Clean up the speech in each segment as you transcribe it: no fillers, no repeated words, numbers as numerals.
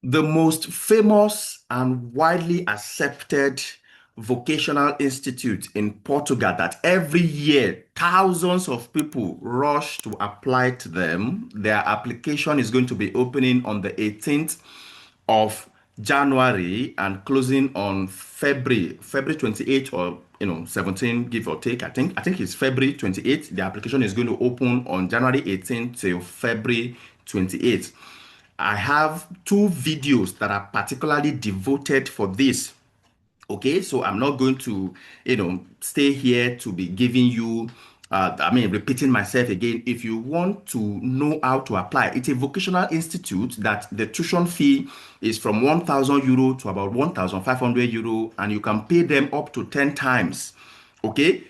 The most famous and widely accepted vocational institute in Portugal that every year thousands of people rush to apply to them. Their application is going to be opening on the 18th of January and closing on February 28th or 17, give or take. I think it's February 28th. The application is going to open on January 18th till February 28th. I have two videos that are particularly devoted for this. Okay, so I'm not going to, stay here to be giving you, repeating myself again. If you want to know how to apply, it's a vocational institute that the tuition fee is from 1,000 euro to about 1,500 euro, and you can pay them up to 10 times. Okay,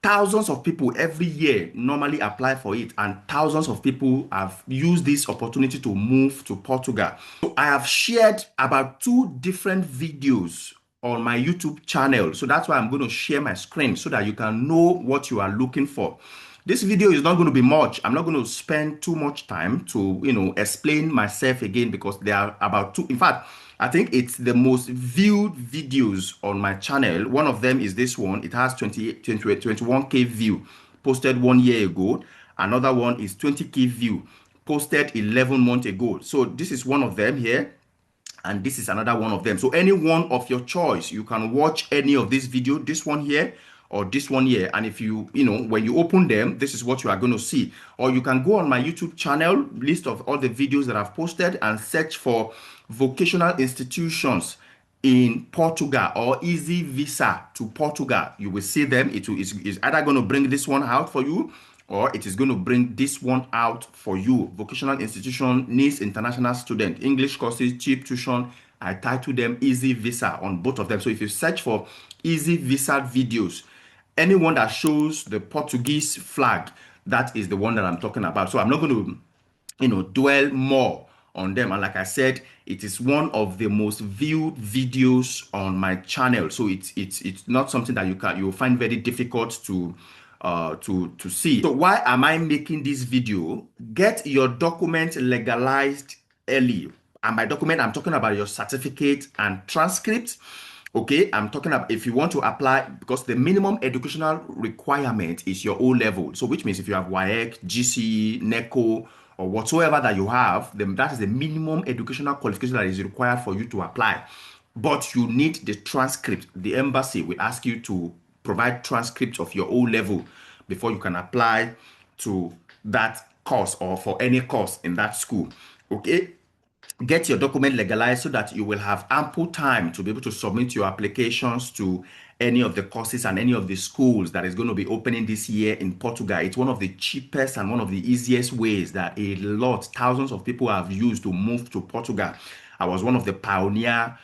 thousands of people every year normally apply for it, and thousands of people have used this opportunity to move to Portugal. So I have shared about two different videos on my YouTube channel. So that's why I'm going to share my screen so that you can know what you are looking for. This video is not going to be much. I'm not going to spend too much time to, explain myself again because there are about two. In fact, I think it's the most viewed videos on my channel. One of them is this one. It has 21K view, posted 1 year ago. Another one is 20K view, posted 11 months ago. So this is one of them here, and this is another one of them. So any one of your choice, you can watch any of this video, this one here or this one here. And if when you open them, this is what you are going to see. Or you can go on my YouTube channel, list of all the videos that I've posted, and search for vocational institutions in Portugal or easy visa to Portugal. You will see them. It's either going to bring this one out for you, or it is going to bring this one out for you. Vocational institution needs international student. English courses, cheap tuition. I titled them easy visa on both of them. So if you search for easy visa videos, anyone that shows the Portuguese flag, that is the one that I'm talking about. So I'm not going to dwell more on them. And like I said, it is one of the most viewed videos on my channel. So it's not something that you'll find very difficult to see. So why am I making this video? Get your document legalized early. And by document, I'm talking about your certificate and transcript. Okay, I'm talking about if you want to apply, because the minimum educational requirement is your O level. So which means if you have WAEC, GCE, NECO, or whatsoever that you have, then that is the minimum educational qualification that is required for you to apply. But you need the transcript. The embassy will ask you to provide transcript of your O level before you can apply to that course or for any course in that school. Okay, get your document legalized so that you will have ample time to be able to submit your applications to any of the courses and any of the schools that is going to be opening this year in Portugal. It's one of the cheapest and one of the easiest ways that thousands of people have used to move to Portugal. I was one of the pioneer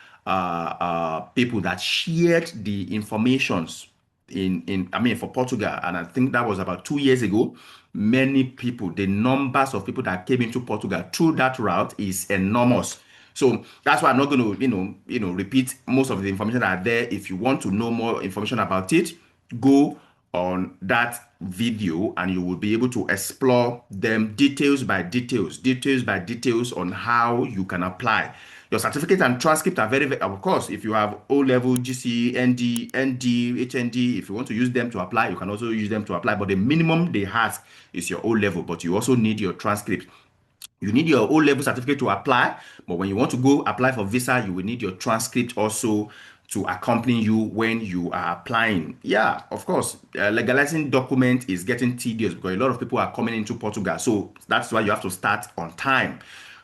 people that shared the informations for Portugal, and I think that was about 2 years ago. Many people, the numbers of people that came into Portugal through that route is enormous. So that's why I'm not going to repeat most of the information that are there. If you want to know more information about it, go on that video and you will be able to explore them details by details on how you can apply. Your certificate and transcript are very, very, of course, if you have O level, GCE, ND, HND, if you want to use them to apply, you can also use them to apply. But the minimum they ask is your O level, but you also need your transcript. You need your O level certificate to apply, but when you want to go apply for visa, you will need your transcript also to accompany you when you are applying. Yeah, of course, legalizing document is getting tedious because a lot of people are coming into Portugal. So that's why you have to start on time.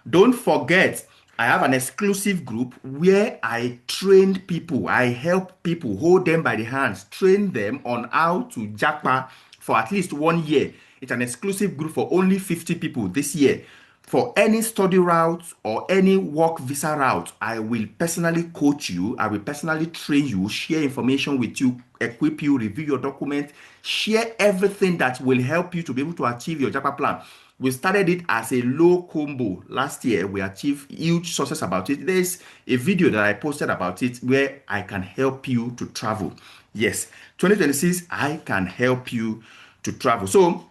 Don't forget, I have an exclusive group where I train people. I help people, hold them by the hands, train them on how to Japa for at least 1 year. It's an exclusive group for only 50 people this year. For any study route or any work visa route, I will personally coach you. I will personally train you, share information with you, equip you, review your documents, share everything that will help you to be able to achieve your Japa plan. We started it as a low combo last year. We achieved huge success about it. There's a video that I posted about it where I can help you to travel. Yes, 2026, I can help you to travel. So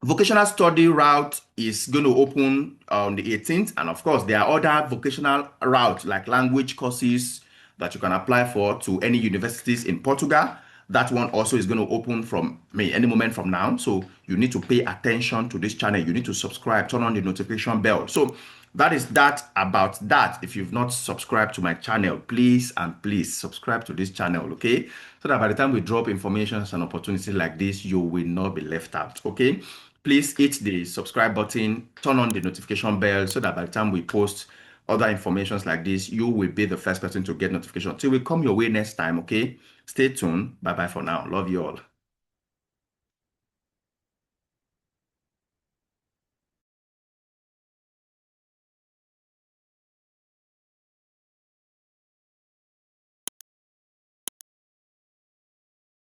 Vocational study route is going to open on the 18th. And of course, there are other vocational routes like language courses that you can apply for to any universities in Portugal. That one also is going to open from any moment from now. So you need to pay attention to this channel. You need to subscribe, turn on the notification bell. So that is that about that. If you've not subscribed to my channel, please and please subscribe to this channel, okay? So that by the time we drop information and opportunities like this, you will not be left out, okay? Please hit the subscribe button, turn on the notification bell so that by the time we post other informations like this, you will be the first person to get notification. Till we come your way next time, okay? Stay tuned. Bye-bye for now. Love you all.